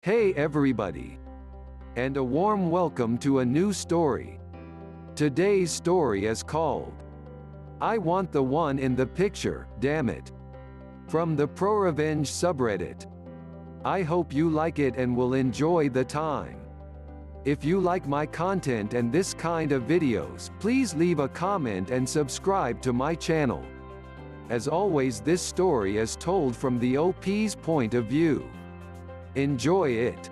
Hey everybody, and a warm welcome to a new story. Today's story is called I Want the One in the Picture, Damn It, from the prorevenge subreddit. I hope you like it and will enjoy the time. If you like my content and this kind of videos, please leave a comment and subscribe to my channel. As always, this story is told from the OP's point of view. Enjoy it.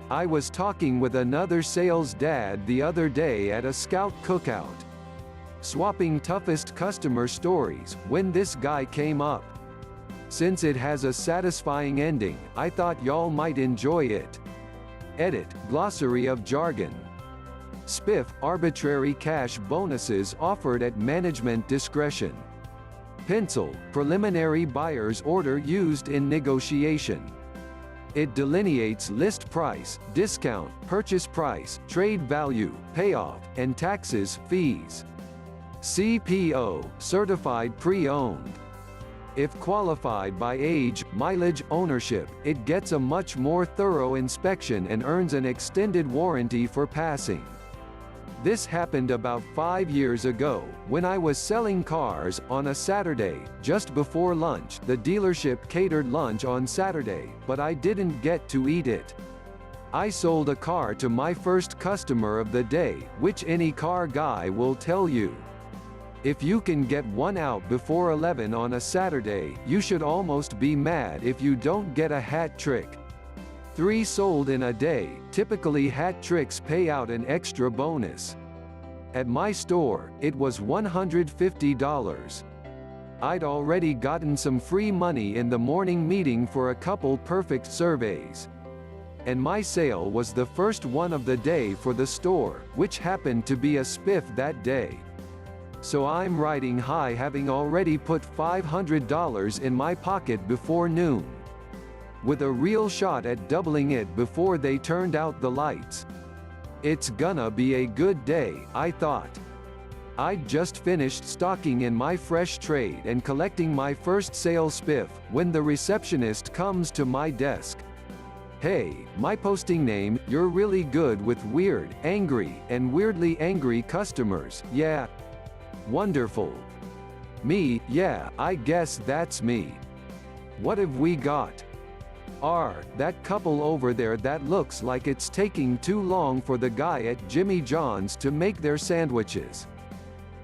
I was talking with another sales dad the other day at a scout cookout, swapping toughest customer stories, when this guy came up. Since it has a satisfying ending, I thought y'all might enjoy it. Edit, glossary of jargon. Spiff, arbitrary cash bonuses offered at management discretion. Pencil, preliminary buyer's order used in negotiation. It delineates list price, discount, purchase price, trade value, payoff, and taxes, fees. CPO, certified pre-owned. If qualified by age, mileage, ownership, it gets a much more thorough inspection and earns an extended warranty for passing. This happened about 5 years ago, when I was selling cars, on a Saturday, just before lunch. The dealership catered lunch on Saturday, but I didn't get to eat it. I sold a car to my first customer of the day, which any car guy will tell you. If you can get one out before 11 on a Saturday, you should almost be mad if you don't get a hat trick. 3 sold in a day, typically hat tricks pay out an extra bonus. At my store, it was $150. I'd already gotten some free money in the morning meeting for a couple perfect surveys. And my sale was the first one of the day for the store, which happened to be a spiff that day. So I'm riding high, having already put $500 in my pocket before noon, with a real shot at doubling it before they turned out the lights. It's gonna be a good day, I thought. I'd just finished stocking in my fresh trade and collecting my first sale spiff, when the receptionist comes to my desk. Hey, my posting name, you're really good with weird, angry, and weirdly angry customers, yeah. Wonderful. Me, yeah, I guess that's me. What have we got? That couple over there that looks like it's taking too long for the guy at Jimmy John's to make their sandwiches.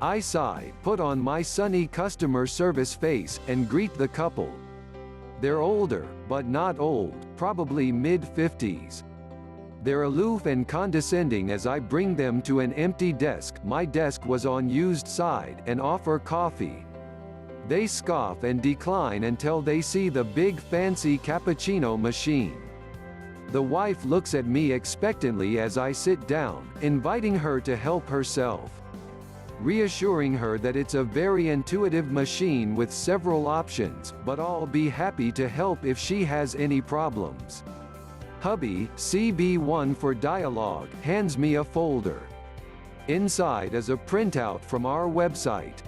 I sigh, put on my sunny customer service face, and greet the couple. They're older, but not old, probably mid-50s. They're aloof and condescending as I bring them to an empty desk, my desk was on used side, and offer coffee. They scoff and decline until they see the big fancy cappuccino machine. The wife looks at me expectantly as I sit down, inviting her to help herself. Reassuring her that it's a very intuitive machine with several options, but I'll be happy to help if she has any problems. Hubby, CB1 for dialogue, hands me a folder. Inside is a printout from our website.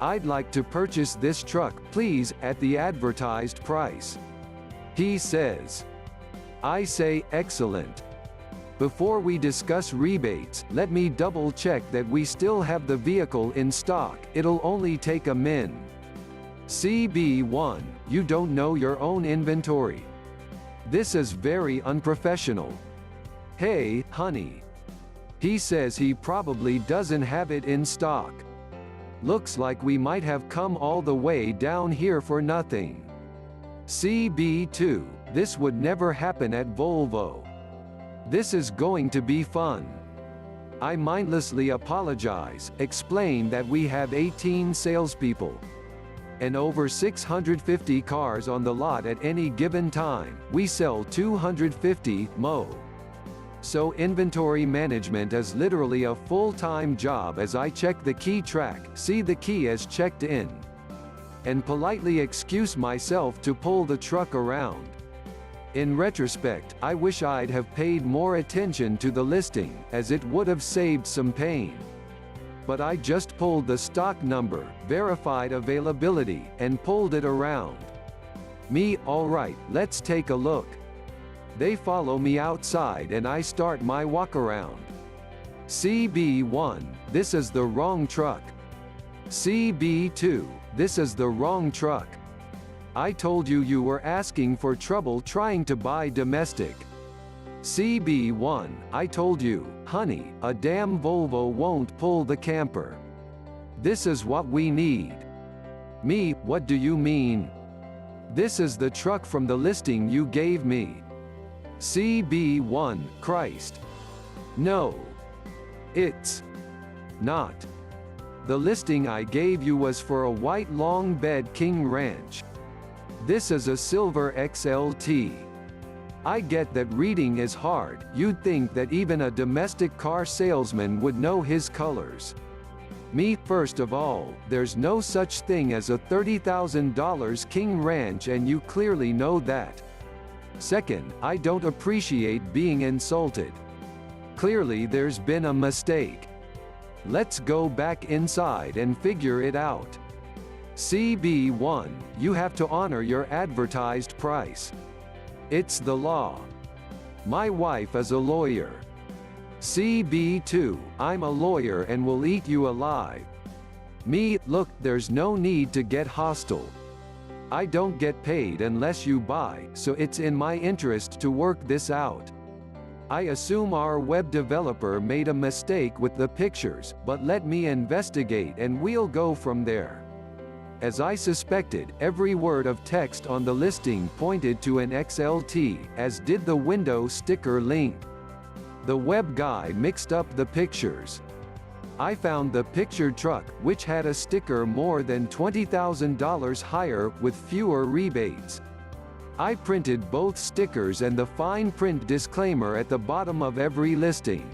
I'd like to purchase this truck, please, at the advertised price. He says. I say, excellent. Before we discuss rebates, let me double check that we still have the vehicle in stock, it'll only take a min. CB1, you don't know your own inventory. This is very unprofessional. Hey, honey. He says he probably doesn't have it in stock. Looks like we might have come all the way down here for nothing. CB2, this would never happen at Volvo. This is going to be fun. I mindlessly apologize, explain that we have 18 salespeople and over 650 cars on the lot at any given time. We sell 250 mo. So inventory management is literally a full-time job as I check the key track, see the key as checked in, and politely excuse myself to pull the truck around. In retrospect, I wish I'd have paid more attention to the listing, as it would have saved some pain. But I just pulled the stock number, verified availability, and pulled it around. Me, alright, let's take a look. They follow me outside and I start my walk around. CB1, this is the wrong truck. CB2, this is the wrong truck. I told you you were asking for trouble trying to buy domestic. CB1, I told you, honey, a damn Volvo won't pull the camper. This is what we need. Me, what do you mean? This is the truck from the listing you gave me. CB1, Christ. No. It's not. The listing I gave you was for a white long bed King Ranch. This is a silver XLT. I get that reading is hard, you'd think that even a domestic car salesman would know his colors. Me, first of all, there's no such thing as a $30,000 King Ranch and you clearly know that. Second, I don't appreciate being insulted. Clearly there's been a mistake. Let's go back inside and figure it out. CB1, you have to honor your advertised price. It's the law. My wife is a lawyer. CB2, I'm a lawyer and will eat you alive. Me, look, there's no need to get hostile. I don't get paid unless you buy, so it's in my interest to work this out. I assume our web developer made a mistake with the pictures, but let me investigate and we'll go from there. As I suspected, every word of text on the listing pointed to an XLT, as did the window sticker link. The web guy mixed up the pictures. I found the pictured truck, which had a sticker more than $20,000 higher, with fewer rebates. I printed both stickers and the fine print disclaimer at the bottom of every listing.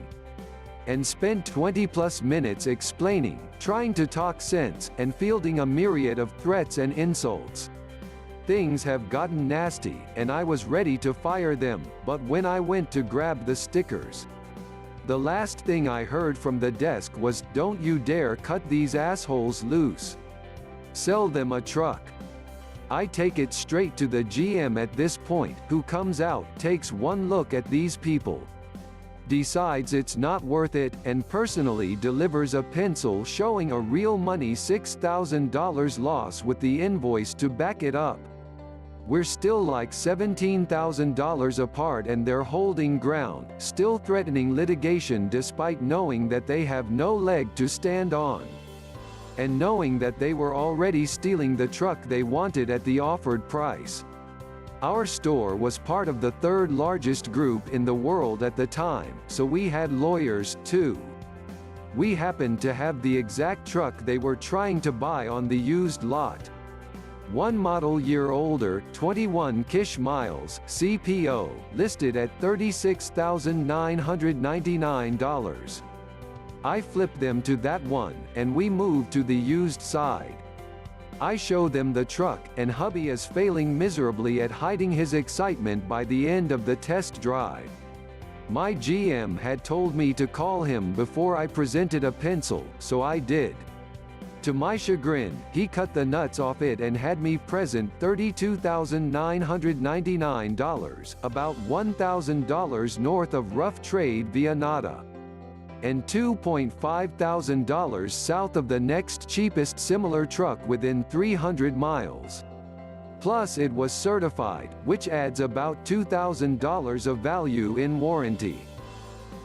And spent 20+ minutes explaining, trying to talk sense, and fielding a myriad of threats and insults. Things have gotten nasty, and I was ready to fire them, but when I went to grab the stickers, the last thing I heard from the desk was, "Don't you dare cut these assholes loose. Sell them a truck." I take it straight to the GM at this point, who comes out, takes one look at these people, decides it's not worth it, and personally delivers a pencil showing a real money $6,000 loss with the invoice to back it up. We're still like $17,000 apart and they're holding ground, still threatening litigation despite knowing that they have no leg to stand on. And knowing that they were already stealing the truck they wanted at the offered price. Our store was part of the third largest group in the world at the time, so we had lawyers, too. We happened to have the exact truck they were trying to buy on the used lot. One model year older, 21 Kish miles, CPO, listed at $36,999. I flipped them to that one, and we moved to the used side. I show them the truck, and hubby is failing miserably at hiding his excitement by the end of the test drive. My GM had told me to call him before I presented a pencil, so I did. To my chagrin, he cut the nuts off it and had me present $32,999, about $1,000 north of rough trade via Nada, and $2,500 south of the next cheapest similar truck within 300 miles. Plus it was certified, which adds about $2,000 of value in warranty.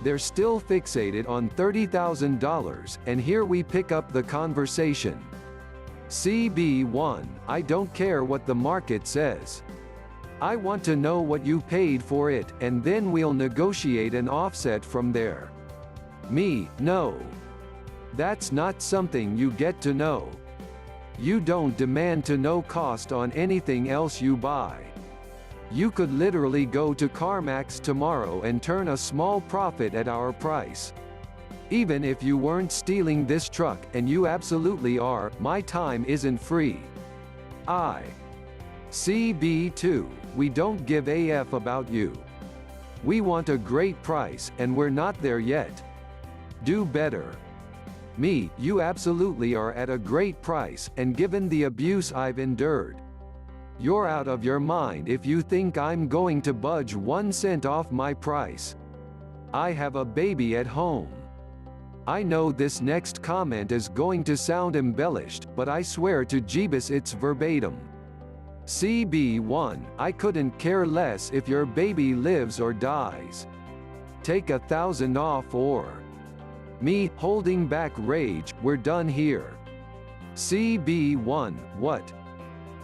They're still fixated on $30,000, and here we pick up the conversation. CB1, I don't care what the market says. I want to know what you paid for it, and then we'll negotiate an offset from there. Me, no. That's not something you get to know. You don't demand to know cost on anything else you buy. You could literally go to CarMax tomorrow and turn a small profit at our price. Even if you weren't stealing this truck, and you absolutely are, my time isn't free. CB2, we don't give AF about you. We want a great price, and we're not there yet. Do better. Me, you absolutely are at a great price, and given the abuse I've endured. You're out of your mind if you think I'm going to budge 1 cent off my price. I have a baby at home. I know this next comment is going to sound embellished, but I swear to Jeebus it's verbatim. CB1, I couldn't care less if your baby lives or dies. Take 1,000 off or. Me, holding back rage, we're done here. CB1, what?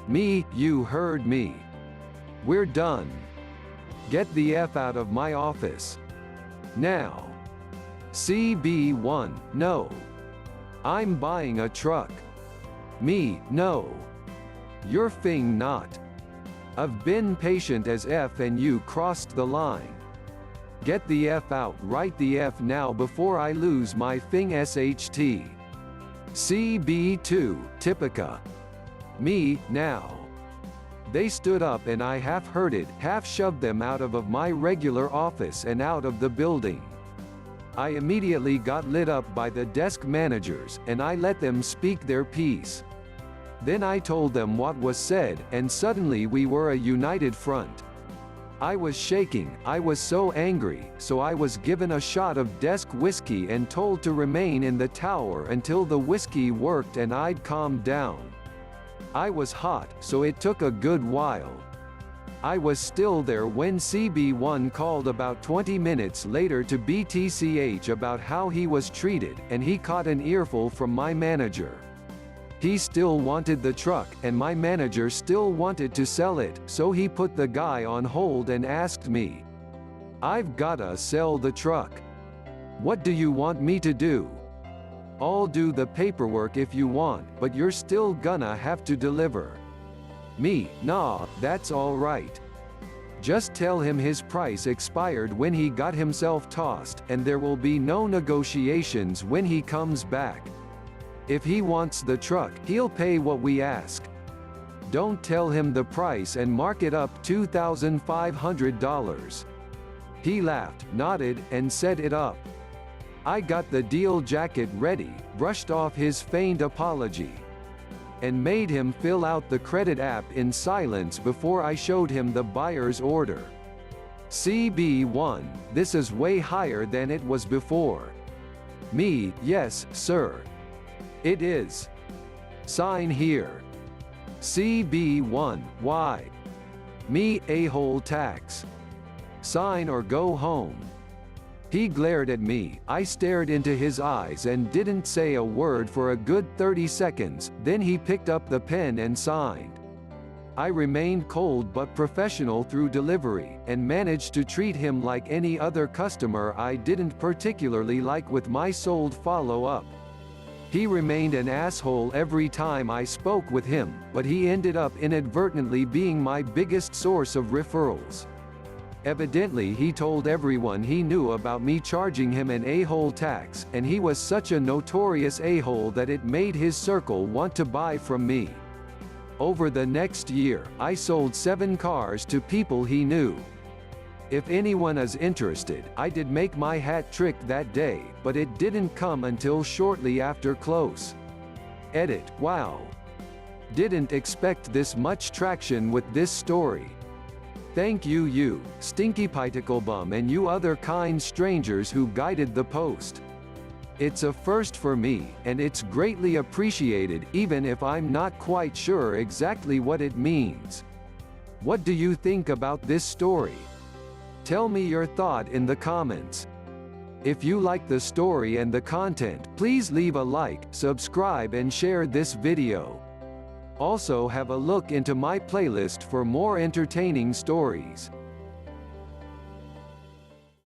Me, you heard me. We're done. Get the F out of my office. Now. CB1, no. I'm buying a truck. Me, no. You're fing not. I've been patient as F and you crossed the line. Get the F out, write the F now before I lose my fing SHT. CB2, Typica. Me, now. They stood up and I half herded, half shoved them out of my regular office and out of the building. I immediately got lit up by the desk managers, and I let them speak their piece. Then I told them what was said, and suddenly we were a united front. I was shaking, I was so angry, so I was given a shot of desk whiskey and told to remain in the tower until the whiskey worked and I'd calmed down. I was hot, so it took a good while. I was still there when CB1 called about 20 minutes later to BTCH about how he was treated, and he caught an earful from my manager. He still wanted the truck, and my manager still wanted to sell it, so he put the guy on hold and asked me, "I've gotta sell the truck. What do you want me to do?" "I'll do the paperwork if you want, but you're still gonna have to deliver." Me, "Nah, that's all right. Just tell him his price expired when he got himself tossed, and there will be no negotiations when he comes back. If he wants the truck, he'll pay what we ask. Don't tell him the price and mark it up $2,500. He laughed, nodded, and set it up. I got the deal jacket ready, brushed off his feigned apology, and made him fill out the credit app in silence before I showed him the buyer's order. CB1, this is way higher than it was before. Me, yes, sir. It is. Sign here. CB1, why? Me, a-hole tax. Sign or go home. He glared at me, I stared into his eyes and didn't say a word for a good 30 seconds, then he picked up the pen and signed. I remained cold but professional through delivery, and managed to treat him like any other customer I didn't particularly like with my sold follow-up. He remained an asshole every time I spoke with him, but he ended up inadvertently being my biggest source of referrals. Evidently he told everyone he knew about me charging him an a-hole tax, and he was such a notorious a-hole that it made his circle want to buy from me. Over the next year, I sold 7 cars to people he knew. If anyone is interested, I did make my hat trick that day, but it didn't come until shortly after close. Edit, wow. Didn't expect this much traction with this story. Thank you, Stinky Piticle Bum, and you other kind strangers who guided the post. It's a first for me, and it's greatly appreciated even if I'm not quite sure exactly what it means. What do you think about this story? Tell me your thought in the comments. If you like the story and the content, please leave a like, subscribe and share this video. Also have a look into my playlist for more entertaining stories.